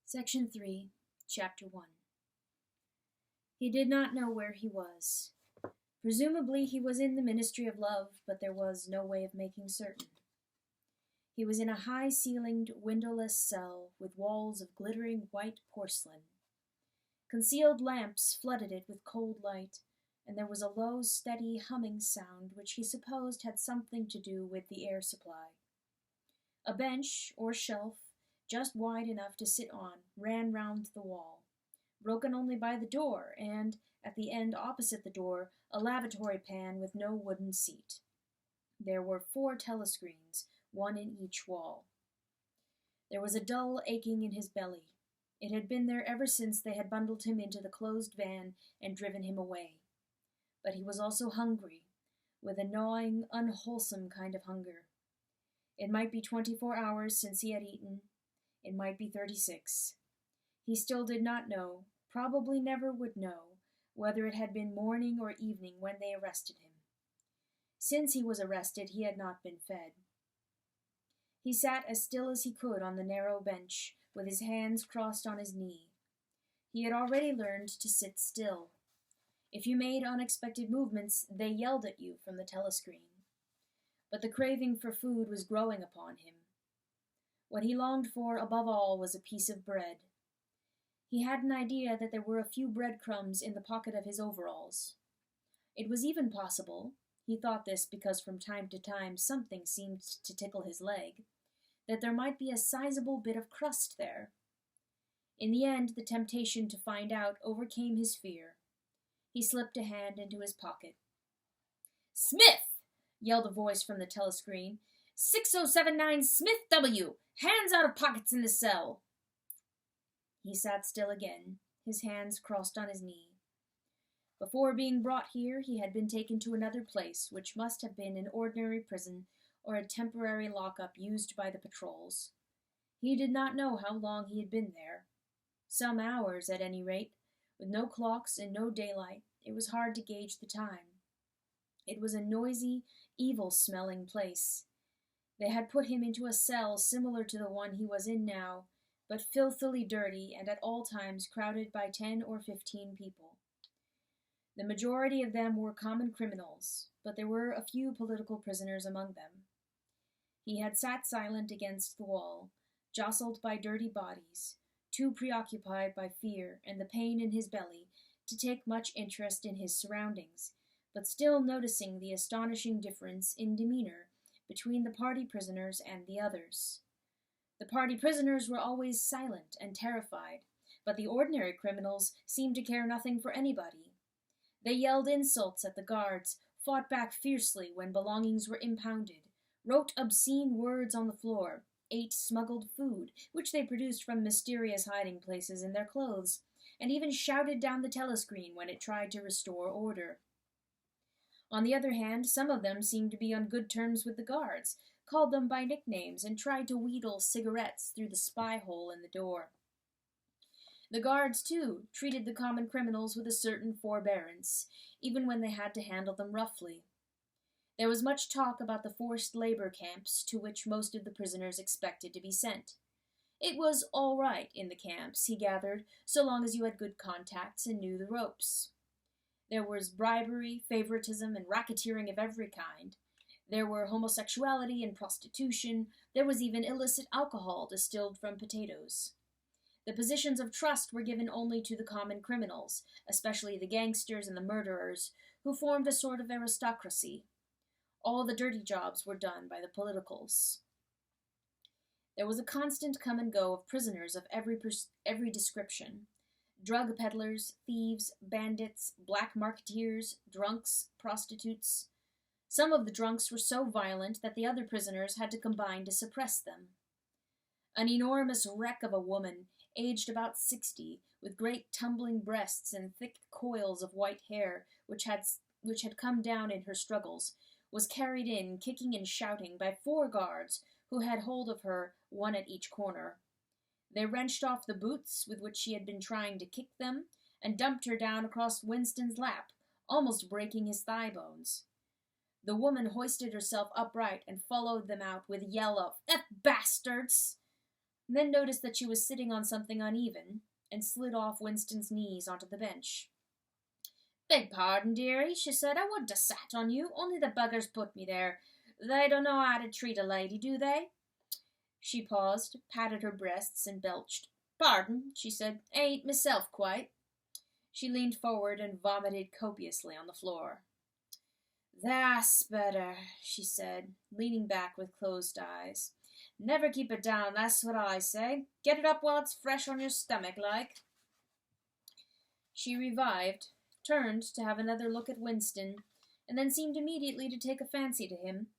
Section 3, Chapter 1. He did not know where he was. Presumably he was in the Ministry of Love, but there was no way of making certain. He was in a high-ceilinged, windowless cell with walls of glittering white porcelain. Concealed lamps flooded it with cold light, and there was a low, steady humming sound which he supposed had something to do with the air supply. A bench, or shelf, just wide enough to sit on, ran round the wall, broken only by the door, and, at the end opposite the door, a lavatory pan with no wooden seat. There were 4 telescreens, one in each wall. There was a dull aching in his belly. It had been there ever since they had bundled him into the closed van and driven him away. But he was also hungry, with a gnawing, unwholesome kind of hunger. It might be 24 hours since he had eaten. It might be 36. He still did not know, probably never would know, whether it had been morning or evening when they arrested him. Since he was arrested, he had not been fed. He sat as still as he could on the narrow bench, with his hands crossed on his knee. He had already learned to sit still. If you made unexpected movements, they yelled at you from the telescreen. But the craving for food was growing upon him. What he longed for above all was a piece of bread. He had an idea that there were a few breadcrumbs in the pocket of his overalls. It was even possible, he thought this because from time to time something seemed to tickle his leg, that there might be a sizable bit of crust there. In the end, the temptation to find out overcame his fear. He slipped a hand into his pocket. "Smith!" yelled a voice from the telescreen. 6079 Smith W. Hands out of pockets in the cell. He sat still again, his hands crossed on his knee. Before being brought here, he had been taken to another place, which must have been an ordinary prison or a temporary lockup used by the patrols. He did not know how long he had been there. Some hours, at any rate. With no clocks and no daylight, it was hard to gauge the time. It was a noisy, evil-smelling place. They had put him into a cell similar to the one he was in now, but filthily dirty and at all times crowded by 10 or 15 people. The majority of them were common criminals, but there were a few political prisoners among them. He had sat silent against the wall, jostled by dirty bodies, too preoccupied by fear and the pain in his belly to take much interest in his surroundings, but still noticing the astonishing difference in demeanor between the party prisoners and the others. The party prisoners were always silent and terrified, but the ordinary criminals seemed to care nothing for anybody. They yelled insults at the guards, fought back fiercely when belongings were impounded, wrote obscene words on the floor, ate smuggled food, which they produced from mysterious hiding places in their clothes, and even shouted down the telescreen when it tried to restore order. On the other hand, some of them seemed to be on good terms with the guards, called them by nicknames, and tried to wheedle cigarettes through the spy hole in the door. The guards, too, treated the common criminals with a certain forbearance, even when they had to handle them roughly. There was much talk about the forced labor camps to which most of the prisoners expected to be sent. It was all right in the camps, he gathered, so long as you had good contacts and knew the ropes. There was bribery, favoritism, and racketeering of every kind. There were homosexuality and prostitution. There was even illicit alcohol distilled from potatoes. The positions of trust were given only to the common criminals, especially the gangsters and the murderers, who formed a sort of aristocracy. All the dirty jobs were done by the politicals. There was a constant come and go of prisoners of every description. Drug peddlers, thieves, bandits, black marketeers, drunks, prostitutes. Some of the drunks were so violent that the other prisoners had to combine to suppress them. An enormous wreck of a woman, aged about 60, with great tumbling breasts and thick coils of white hair, which had come down in her struggles, was carried in, kicking and shouting, by 4 guards, who had hold of her, one at each corner. They wrenched off the boots with which she had been trying to kick them, and dumped her down across Winston's lap, almost breaking his thigh bones. The woman hoisted herself upright and followed them out with a yell of, "F bastards!" and then noticed that she was sitting on something uneven, and slid off Winston's knees onto the bench. "Beg pardon, dearie," she said. "I wouldn't have sat on you, only the buggers put me there. They don't know how to treat a lady, do they?" She paused, patted her breasts, and belched. "Pardon," she said. "Ain't myself quite." She leaned forward and vomited copiously on the floor. "That's better," she said, leaning back with closed eyes. "Never keep it down, that's what I say. Get it up while it's fresh on your stomach, like." She revived, turned to have another look at Winston, and then seemed immediately to take a fancy to him.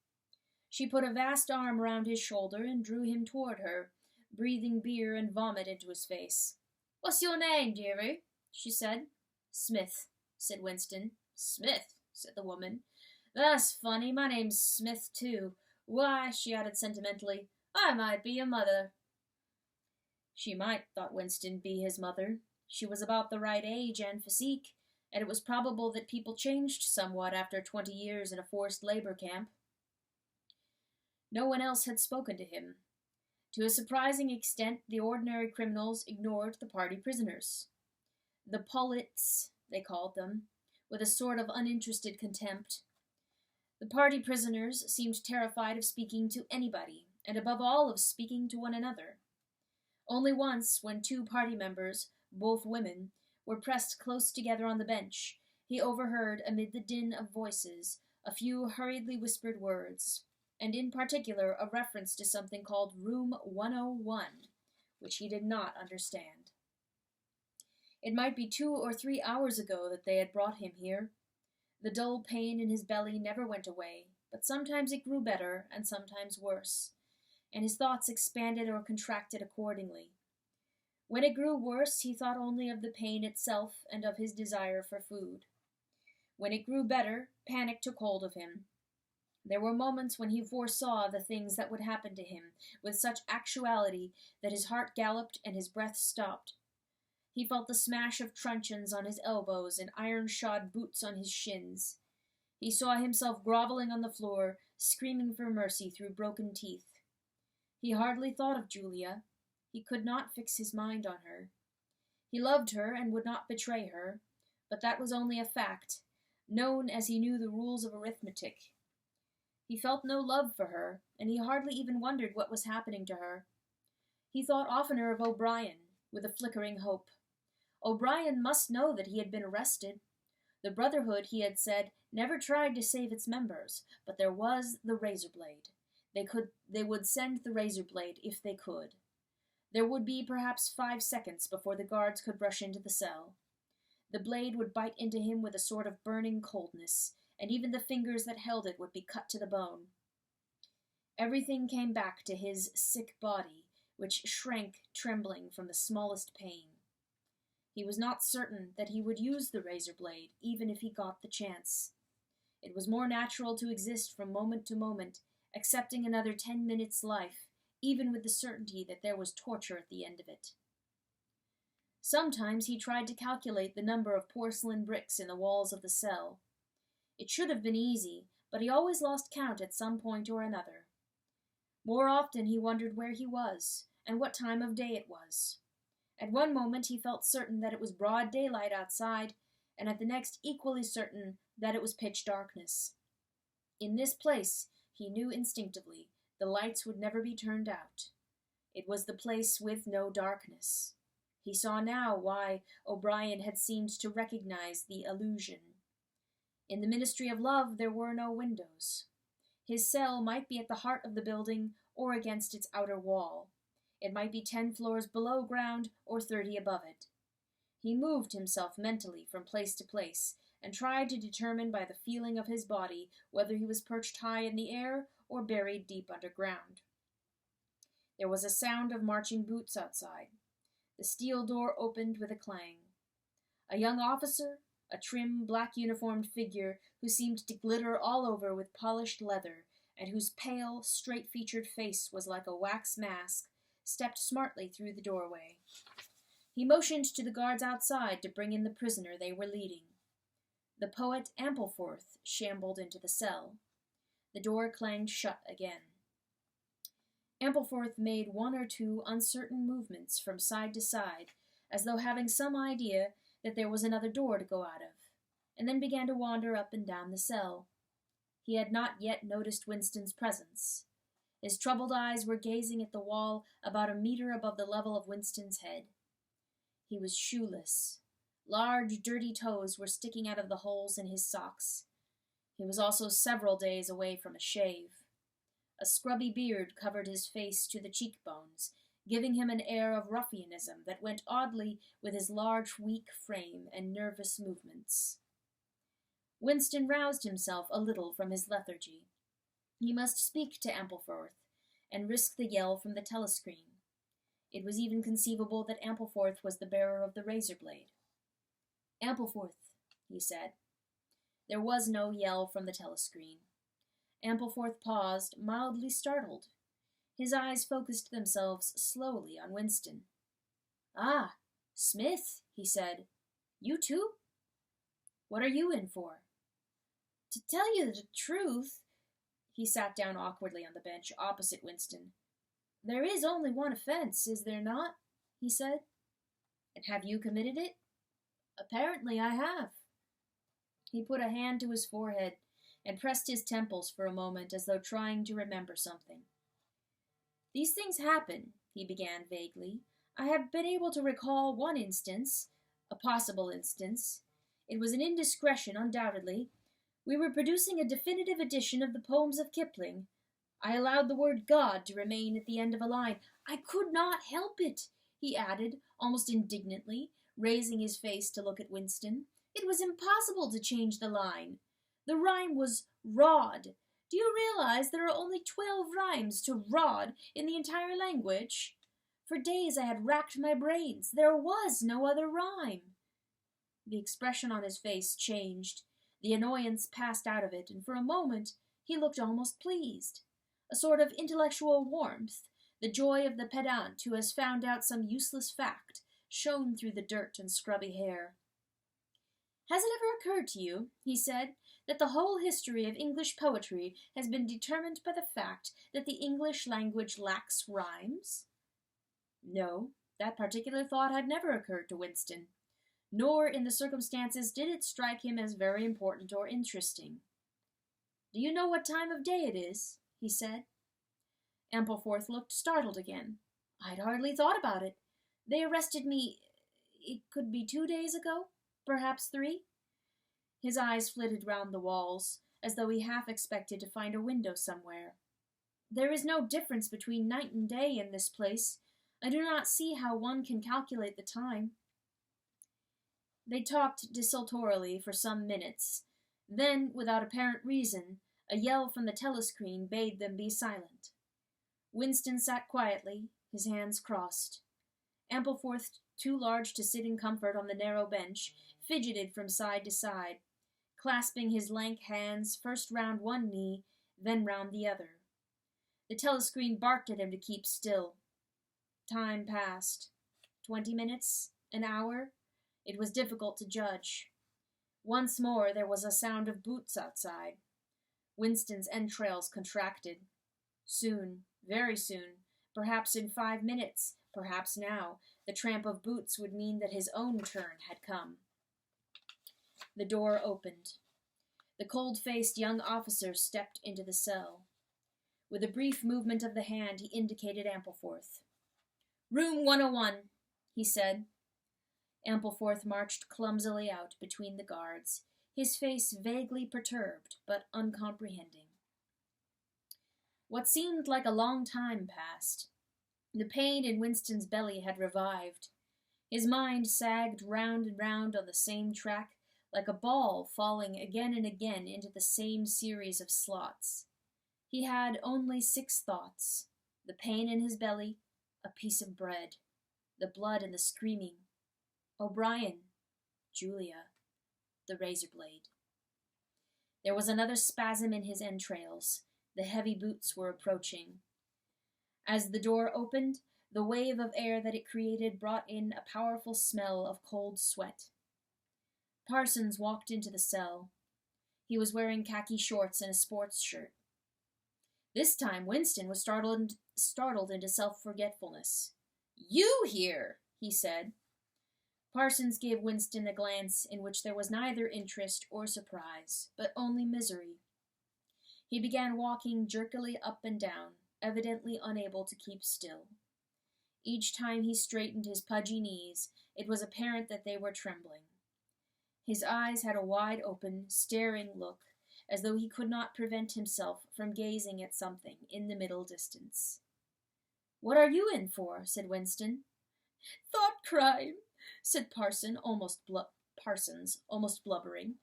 She put a vast arm round his shoulder and drew him toward her, breathing beer and vomit into his face. "What's your name, dearie?" she said. "Smith," said Winston. "Smith," said the woman. "That's funny. My name's Smith, too. Why," she added sentimentally, "I might be your mother." She might, thought Winston, be his mother. She was about the right age and physique, and it was probable that people changed somewhat after 20 years in a forced labor camp. No one else had spoken to him. To a surprising extent, the ordinary criminals ignored the party prisoners. The Pullets, they called them, with a sort of uninterested contempt. The party prisoners seemed terrified of speaking to anybody, and above all of speaking to one another. Only once, when two party members, both women, were pressed close together on the bench, he overheard, amid the din of voices, a few hurriedly whispered words, and in particular a reference to something called Room 101, which he did not understand. It might be 2 or 3 hours ago that they had brought him here. The dull pain in his belly never went away, but sometimes it grew better and sometimes worse, and his thoughts expanded or contracted accordingly. When it grew worse, he thought only of the pain itself and of his desire for food. When it grew better, panic took hold of him. There were moments when he foresaw the things that would happen to him with such actuality that his heart galloped and his breath stopped. He felt the smash of truncheons on his elbows and iron-shod boots on his shins. He saw himself groveling on the floor, screaming for mercy through broken teeth. He hardly thought of Julia. He could not fix his mind on her. He loved her and would not betray her, but that was only a fact, known as he knew the rules of arithmetic. He felt no love for her, and he hardly even wondered what was happening to her. He thought oftener of O'Brien, with a flickering hope. O'Brien must know that he had been arrested. The Brotherhood, he had said, never tried to save its members, but there was the razor blade. They would send the razor blade if they could. There would be perhaps 5 seconds before the guards could rush into the cell. The blade would bite into him with a sort of burning coldness, and even the fingers that held it would be cut to the bone. Everything came back to his sick body, which shrank trembling from the smallest pain. He was not certain that he would use the razor blade, even if he got the chance. It was more natural to exist from moment to moment, accepting another 10 minutes' life, even with the certainty that there was torture at the end of it. Sometimes he tried to calculate the number of porcelain bricks in the walls of the cell. It should have been easy, but he always lost count at some point or another. More often he wondered where he was, and what time of day it was. At one moment he felt certain that it was broad daylight outside, and at the next equally certain that it was pitch darkness. In this place, he knew instinctively, the lights would never be turned out. It was the place with no darkness. He saw now why O'Brien had seemed to recognize the illusion. In the Ministry of Love there were no windows. His cell might be at the heart of the building or against its outer wall. It might be 10 floors below ground or 30 above it. He moved himself mentally from place to place, and tried to determine by the feeling of his body whether he was perched high in the air or buried deep underground. There was a sound of marching boots outside. The steel door opened with a clang. A young officer, a trim, black-uniformed figure who seemed to glitter all over with polished leather, and whose pale, straight-featured face was like a wax mask, stepped smartly through the doorway. He motioned to the guards outside to bring in the prisoner they were leading. The poet Ampleforth shambled into the cell. The door clanged shut again. Ampleforth made one or two uncertain movements from side to side, as though having some idea that there was another door to go out of, and then began to wander up and down the cell. He had not yet noticed Winston's presence. His troubled eyes were gazing at the wall about a meter above the level of Winston's head. He was shoeless. Large, dirty toes were sticking out of the holes in his socks. He was also several days away from a shave. A scrubby beard covered his face to the cheekbones, giving him an air of ruffianism that went oddly with his large, weak frame and nervous movements. Winston roused himself a little from his lethargy. He must speak to Ampleforth, and risk the yell from the telescreen. It was even conceivable that Ampleforth was the bearer of the razor blade. "Ampleforth," he said. There was no yell from the telescreen. Ampleforth paused, mildly startled. His eyes focused themselves slowly on Winston. "Ah, Smith," he said. "You too? What are you in for?" "To tell you the truth," he sat down awkwardly on the bench opposite Winston. "There is only one offense, is there not?" he said. "And have you committed it?" "Apparently I have." He put a hand to his forehead and pressed his temples for a moment as though trying to remember something. "These things happen," he began vaguely. "I have been able to recall one instance, a possible instance. It was an indiscretion, undoubtedly. We were producing a definitive edition of the poems of Kipling. I allowed the word God to remain at the end of a line. I could not help it," he added, almost indignantly, raising his face to look at Winston. "It was impossible to change the line. The rhyme was rod. Do you realize there are only 12 rhymes to rod in the entire language? For days I had racked my brains. There was no other rhyme." The expression on his face changed. The annoyance passed out of it, and for a moment he looked almost pleased. A sort of intellectual warmth, the joy of the pedant who has found out some useless fact, shone through the dirt and scrubby hair. "Has it ever occurred to you," he said, "that the whole history of English poetry has been determined by the fact that the English language lacks rhymes?" No, that particular thought had never occurred to Winston, nor in the circumstances did it strike him as very important or interesting. "Do you know what time of day it is?" he said. Ampleforth looked startled again. "I'd hardly thought about it. They arrested me, it could be 2 days ago, perhaps 3. His eyes flitted round the walls, as though he half expected to find a window somewhere. "There is no difference between night and day in this place. I do not see how one can calculate the time." They talked desultorily for some minutes. Then, without apparent reason, a yell from the telescreen bade them be silent. Winston sat quietly, his hands crossed. Ampleforth, too large to sit in comfort on the narrow bench, fidgeted from side to side, clasping his lank hands first round one knee, then round the other. The telescreen barked at him to keep still. Time passed. 20 minutes? An hour? It was difficult to judge. Once more there was a sound of boots outside. Winston's entrails contracted. Soon, very soon, perhaps in 5 minutes, perhaps now, the tramp of boots would mean that his own turn had come. The door opened. The cold-faced young officer stepped into the cell. With a brief movement of the hand, he indicated Ampleforth. "Room 101, he said. Ampleforth marched clumsily out between the guards, his face vaguely perturbed, but uncomprehending. What seemed like a long time passed. The pain in Winston's belly had revived. His mind sagged round and round on the same track, like a ball falling again and again into the same series of slots. He had only 6 thoughts: the pain in his belly, a piece of bread, the blood and the screaming, O'Brien, Julia, the razor blade. There was another spasm in his entrails. The heavy boots were approaching. As the door opened, the wave of air that it created brought in a powerful smell of cold sweat. Parsons walked into the cell. He was wearing khaki shorts and a sports shirt. This time Winston was startled startled into self-forgetfulness. "You here!" he said. Parsons gave Winston a glance in which there was neither interest or surprise, but only misery. He began walking jerkily up and down, evidently unable to keep still. Each time he straightened his pudgy knees, it was apparent that they were trembling. His eyes had a wide-open, staring look, as though he could not prevent himself from gazing at something in the middle distance. "What are you in for?" said Winston. "Thought crime," said Parsons, almost blubbering.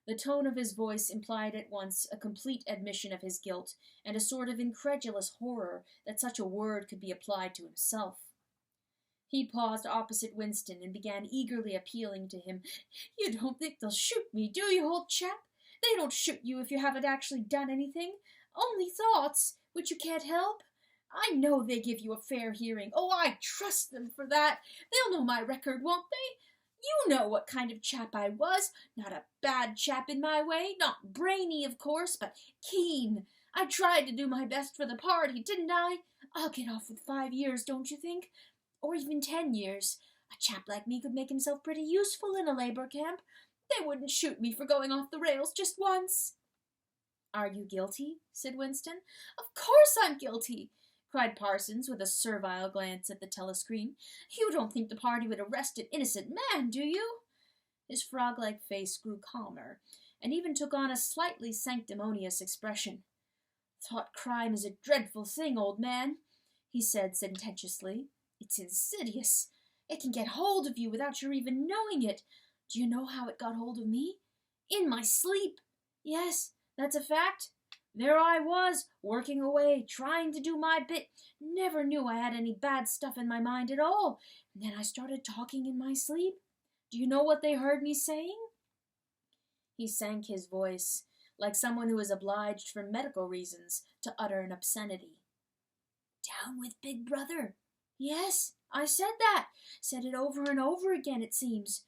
The tone of his voice implied at once a complete admission of his guilt and a sort of incredulous horror that such a word could be applied to himself. He paused opposite Winston and began eagerly appealing to him. "You don't think they'll shoot me, do you, old chap? They don't shoot you if you haven't actually done anything. Only thoughts, which you can't help. I know they give you a fair hearing. Oh, I trust them for that. They'll know my record, won't they? You know what kind of chap I was. Not a bad chap in my way. Not brainy, of course, but keen. I tried to do my best for the party, didn't I? I'll get off with 5 years, don't you think? Or even 10 years. A chap like me could make himself pretty useful in a labor camp. They wouldn't shoot me for going off the rails just once." "Are you guilty?" said Winston. "Of course I'm guilty," cried Parsons with a servile glance at the telescreen. "You don't think the party would arrest an innocent man, do you?" His frog-like face grew calmer, and even took on a slightly sanctimonious expression. "Thought crime is a dreadful thing, old man," he said sententiously. "It's insidious. It can get hold of you without your even knowing it. Do you know how it got hold of me? In my sleep. Yes, that's a fact. There I was, working away, trying to do my bit. Never knew I had any bad stuff in my mind at all. And then I started talking in my sleep. Do you know what they heard me saying?" He sank his voice, like someone who is obliged for medical reasons to utter an obscenity. "Down with Big Brother." "Yes, I said that. Said it over and over again, it seems.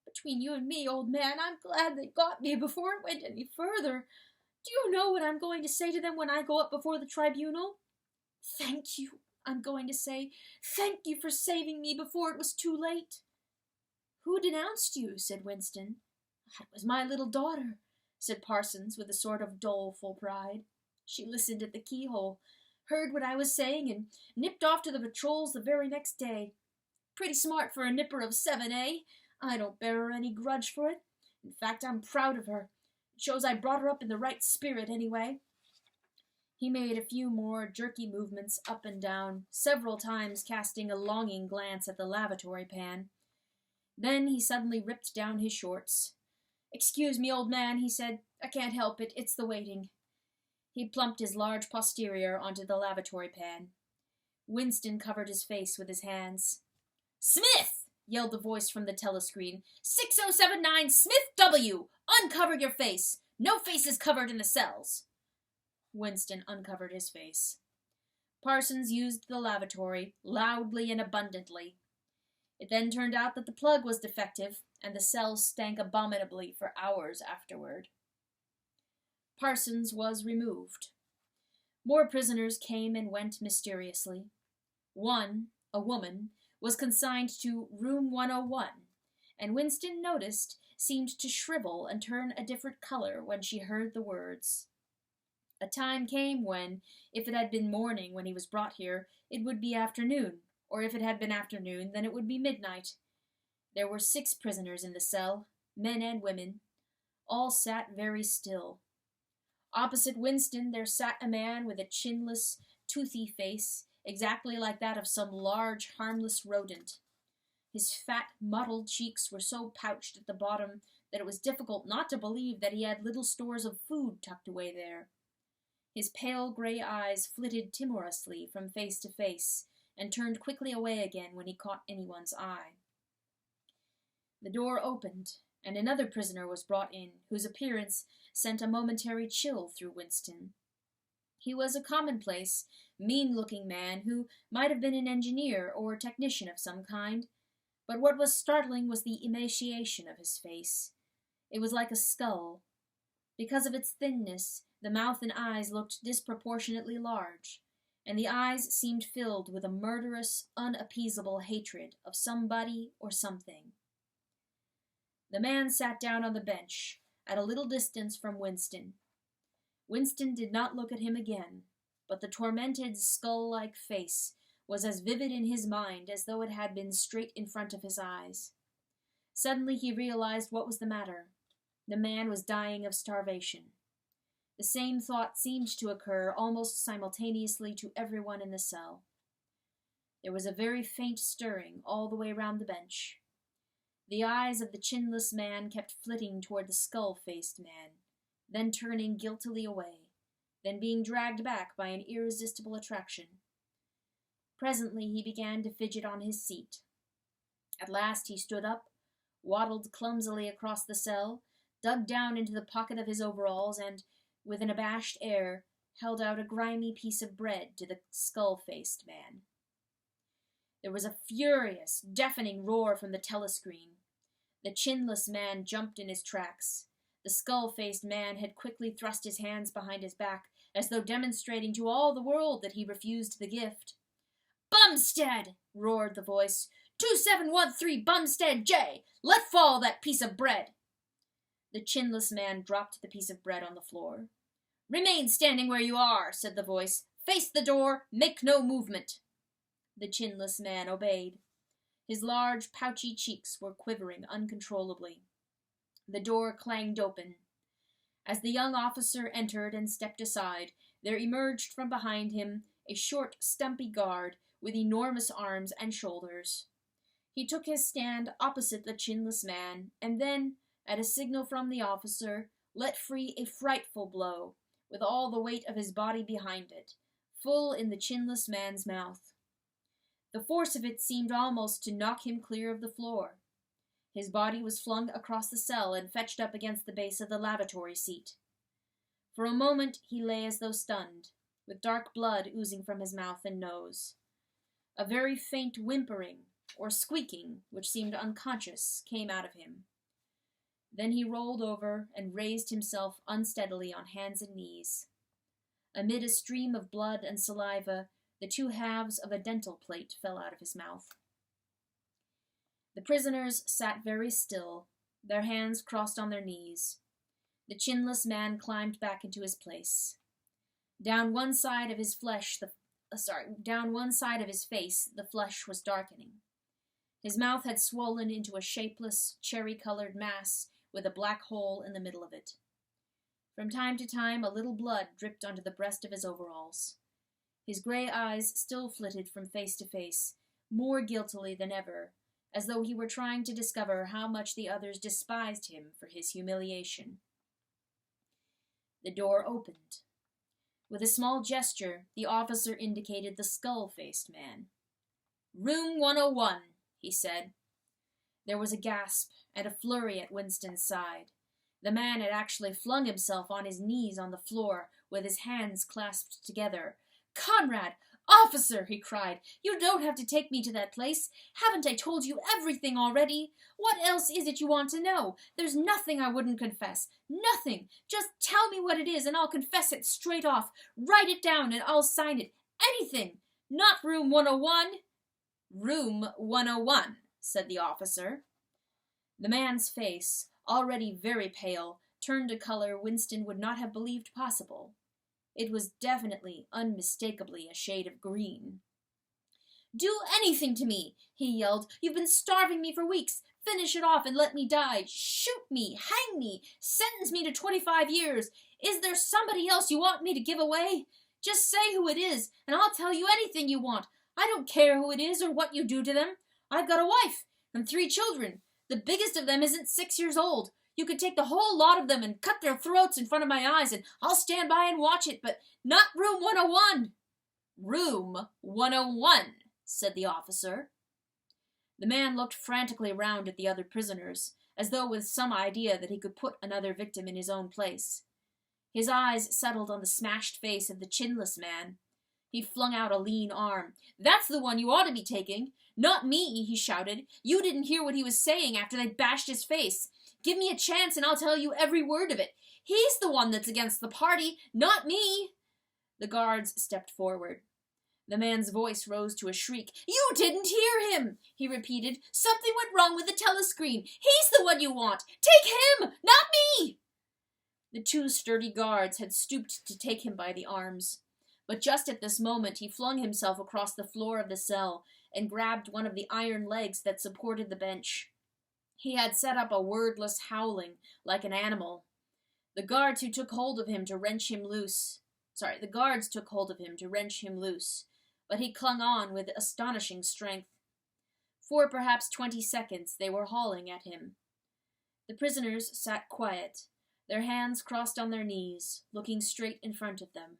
Between you and me, old man, I'm glad they got me before it went any further. Do you know what I'm going to say to them when I go up before the tribunal? 'Thank you,' I'm going to say. 'Thank you for saving me before it was too late.'" "Who denounced you?" said Winston. "That was my little daughter," said Parsons with a sort of doleful pride. "She listened at the keyhole, heard what I was saying, and nipped off to the patrols the very next day. Pretty smart for a nipper of 7, eh? I don't bear her any grudge for it. In fact, I'm proud of her. It shows I brought her up in the right spirit, anyway." He made a few more jerky movements up and down, several times casting a longing glance at the lavatory pan. Then he suddenly ripped down his shorts. "Excuse me, old man," he said. "I can't help it. It's the waiting." He plumped his large posterior onto the lavatory pan. Winston covered his face with his hands. "Smith!" yelled the voice from the telescreen. 6079 Smith W! Uncover your face! No faces covered in the cells!" Winston uncovered his face. Parsons used the lavatory, loudly and abundantly. It then turned out that the plug was defective, and the cells stank abominably for hours afterward. Parsons was removed. More prisoners came and went mysteriously. One, a woman, was consigned to room 101, and Winston noticed seemed to shrivel and turn a different color when she heard the words. A time came when, if it had been morning when he was brought here, it would be afternoon, or if it had been afternoon, then it would be midnight. There were 6 prisoners in the cell, men and women. All sat very still. Opposite Winston there sat a man with a chinless, toothy face, exactly like that of some large, harmless rodent. His fat, mottled cheeks were so pouched at the bottom that it was difficult not to believe that he had little stores of food tucked away there. His pale gray eyes flitted timorously from face to face, and turned quickly away again when he caught anyone's eye. The door opened, and another prisoner was brought in, whose appearance sent a momentary chill through Winston. He was a commonplace, mean-looking man who might have been an engineer or technician of some kind, but what was startling was the emaciation of his face. It was like a skull. Because of its thinness, the mouth and eyes looked disproportionately large, and the eyes seemed filled with a murderous, unappeasable hatred of somebody or something. The man sat down on the bench, at a little distance from Winston. Winston did not look at him again, but the tormented, skull-like face was as vivid in his mind as though it had been straight in front of his eyes. Suddenly he realized what was the matter. The man was dying of starvation. The same thought seemed to occur almost simultaneously to everyone in the cell. There was a very faint stirring all the way round the bench. The eyes of the chinless man kept flitting toward the skull-faced man, then turning guiltily away, then being dragged back by an irresistible attraction. Presently he began to fidget on his seat. At last he stood up, waddled clumsily across the cell, dug down into the pocket of his overalls, and, with an abashed air, held out a grimy piece of bread to the skull-faced man. There was a furious, deafening roar from the telescreen. The chinless man jumped in his tracks. The skull-faced man had quickly thrust his hands behind his back, as though demonstrating to all the world that he refused the gift. "Bumstead!" roared the voice. 2713 Bumstead J! Let fall that piece of bread! The chinless man dropped the piece of bread on the floor. "Remain standing where you are," said the voice. "Face the door, make no movement." The chinless man obeyed. His large, pouchy cheeks were quivering uncontrollably. The door clanged open. As the young officer entered and stepped aside, there emerged from behind him a short, stumpy guard with enormous arms and shoulders. He took his stand opposite the chinless man, and then, at a signal from the officer, let free a frightful blow, with all the weight of his body behind it, full in the chinless man's mouth. The force of it seemed almost to knock him clear of the floor. His body was flung across the cell and fetched up against the base of the lavatory seat. For a moment he lay as though stunned, with dark blood oozing from his mouth and nose. A very faint whimpering, or squeaking, which seemed unconscious, came out of him. Then he rolled over and raised himself unsteadily on hands and knees. Amid a stream of blood and saliva, the two halves of a dental plate fell out of his mouth. The prisoners sat very still, their hands crossed on their knees. The chinless man climbed back into his place. Down one side of his face, the flesh was darkening. His mouth had swollen into a shapeless, cherry-colored mass with a black hole in the middle of it. From time to time, a little blood dripped onto the breast of his overalls. His gray eyes still flitted from face to face, more guiltily than ever, as though he were trying to discover how much the others despised him for his humiliation. The door opened. With a small gesture, the officer indicated the skull-faced man. "Room 101, he said. There was a gasp and a flurry at Winston's side. The man had actually flung himself on his knees on the floor, with his hands clasped together. "Comrade! Officer!" he cried. "You don't have to take me to that place. Haven't I told you everything already? What else is it you want to know? There's nothing I wouldn't confess. Nothing! Just tell me what it is, and I'll confess it straight off. Write it down, and I'll sign it. Anything! Not room 101. "Room 101, said the officer. The man's face, already very pale, turned a color Winston would not have believed possible. It was definitely, unmistakably a shade of green. "Do anything to me!" he yelled. "You've been starving me for weeks. Finish it off and let me die. Shoot me! Hang me! Sentence me to 25 years! Is there somebody else you want me to give away? Just say who it is, and I'll tell you anything you want. I don't care who it is or what you do to them. I've got a wife and 3 children. The biggest of them isn't 6 years old. You could take the whole lot of them and cut their throats in front of my eyes, and I'll stand by and watch it, but not room 101. "Room 101, said the officer. The man looked frantically round at the other prisoners, as though with some idea that he could put another victim in his own place. His eyes settled on the smashed face of the chinless man. He flung out a lean arm. "That's the one you ought to be taking. Not me," he shouted. "You didn't hear what he was saying after they bashed his face. Give me a chance and I'll tell you every word of it. He's the one that's against the party, not me." The guards stepped forward. The man's voice rose to a shriek. "You didn't hear him!" he repeated. "Something went wrong with the telescreen. He's the one you want. Take him, not me!" The two sturdy guards had stooped to take him by the arms. But just at this moment he flung himself across the floor of the cell and grabbed one of the iron legs that supported the bench. He had set up a wordless howling like an animal. The guards took hold of him to wrench him loose, but he clung on with astonishing strength. For perhaps 20 seconds they were hauling at him. The prisoners sat quiet, their hands crossed on their knees, looking straight in front of them.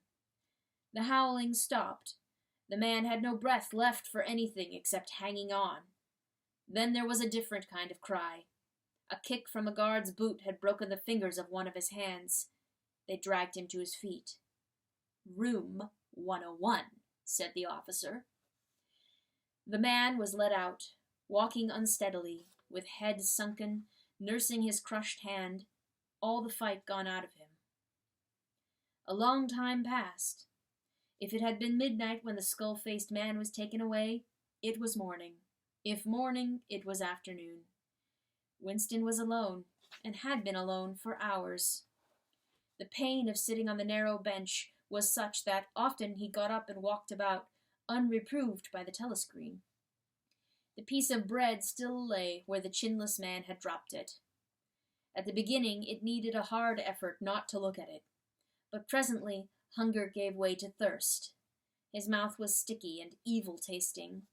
The howling stopped. The man had no breath left for anything except hanging on. Then there was a different kind of cry. A kick from a guard's boot had broken the fingers of one of his hands. They dragged him to his feet. "Room 101, said the officer. The man was led out, walking unsteadily, with head sunken, nursing his crushed hand, all the fight gone out of him. A long time passed. If it had been midnight when the skull-faced man was taken away, it was morning. If morning, it was afternoon. Winston was alone, and had been alone for hours. The pain of sitting on the narrow bench was such that often he got up and walked about, unreproved by the telescreen. The piece of bread still lay where the chinless man had dropped it. At the beginning it needed a hard effort not to look at it, but presently hunger gave way to thirst. His mouth was sticky and evil-tasting.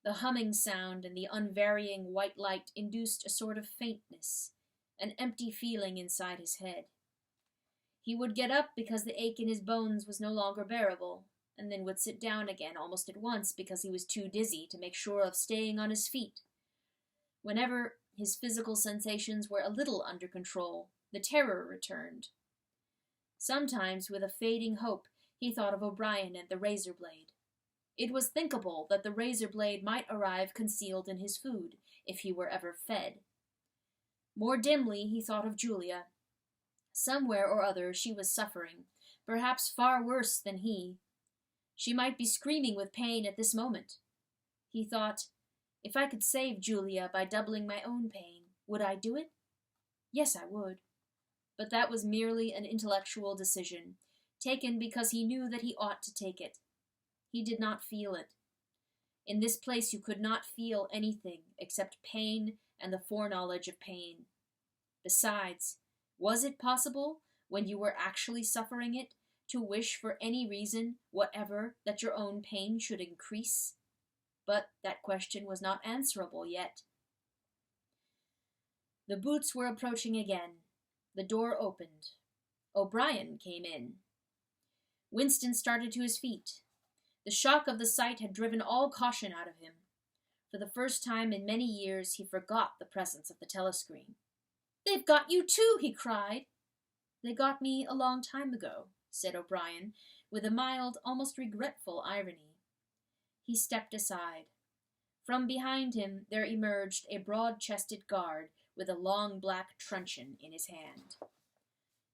The humming sound and the unvarying white light induced a sort of faintness, an empty feeling inside his head. He would get up because the ache in his bones was no longer bearable, and then would sit down again almost at once because he was too dizzy to make sure of staying on his feet. Whenever his physical sensations were a little under control, the terror returned. Sometimes, with a fading hope, he thought of O'Brien and the razor blade. It was thinkable that the razor blade might arrive concealed in his food, if he were ever fed. More dimly he thought of Julia. Somewhere or other she was suffering, perhaps far worse than he. She might be screaming with pain at this moment. He thought, if I could save Julia by doubling my own pain, would I do it? Yes, I would. But that was merely an intellectual decision, taken because he knew that he ought to take it. He did not feel it. In this place you could not feel anything except pain and the foreknowledge of pain. Besides, was it possible, when you were actually suffering it, to wish for any reason whatever that your own pain should increase? But that question was not answerable yet. The boots were approaching again. The door opened. O'Brien came in. Winston started to his feet. The shock of the sight had driven all caution out of him. For the first time in many years he forgot the presence of the telescreen. "They've got you too!" he cried. "They got me a long time ago," said O'Brien, with a mild, almost regretful irony. He stepped aside. From behind him there emerged a broad-chested guard with a long black truncheon in his hand.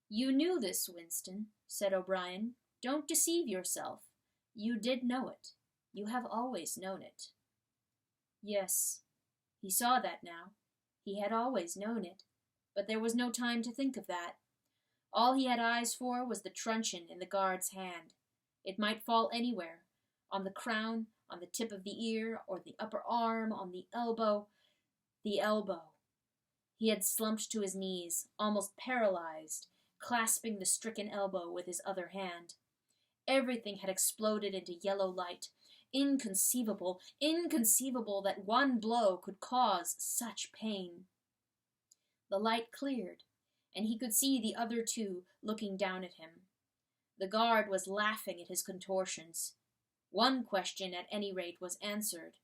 "You knew this, Winston," said O'Brien. "Don't deceive yourself. You did know it. You have always known it." Yes, he saw that now. He had always known it, but there was no time to think of that. All he had eyes for was the truncheon in the guard's hand. It might fall anywhere, on the crown, on the tip of the ear, or the upper arm, on the elbow. The elbow. He had slumped to his knees, almost paralyzed, clasping the stricken elbow with his other hand. Everything had exploded into yellow light. Inconceivable, inconceivable that one blow could cause such pain. The light cleared, and he could see the other two looking down at him. The guard was laughing at his contortions. One question, at any rate, was answered.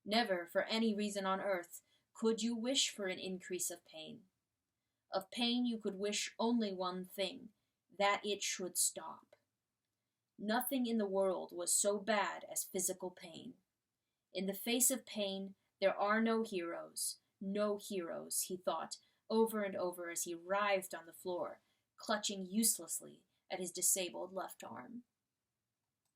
Never, for any reason on earth, could you wish for an increase of pain. Of pain you could wish only one thing, that it should stop. Nothing in the world was so bad as physical pain. In the face of pain, there are no heroes, he thought, over and over as he writhed on the floor, clutching uselessly at his disabled left arm.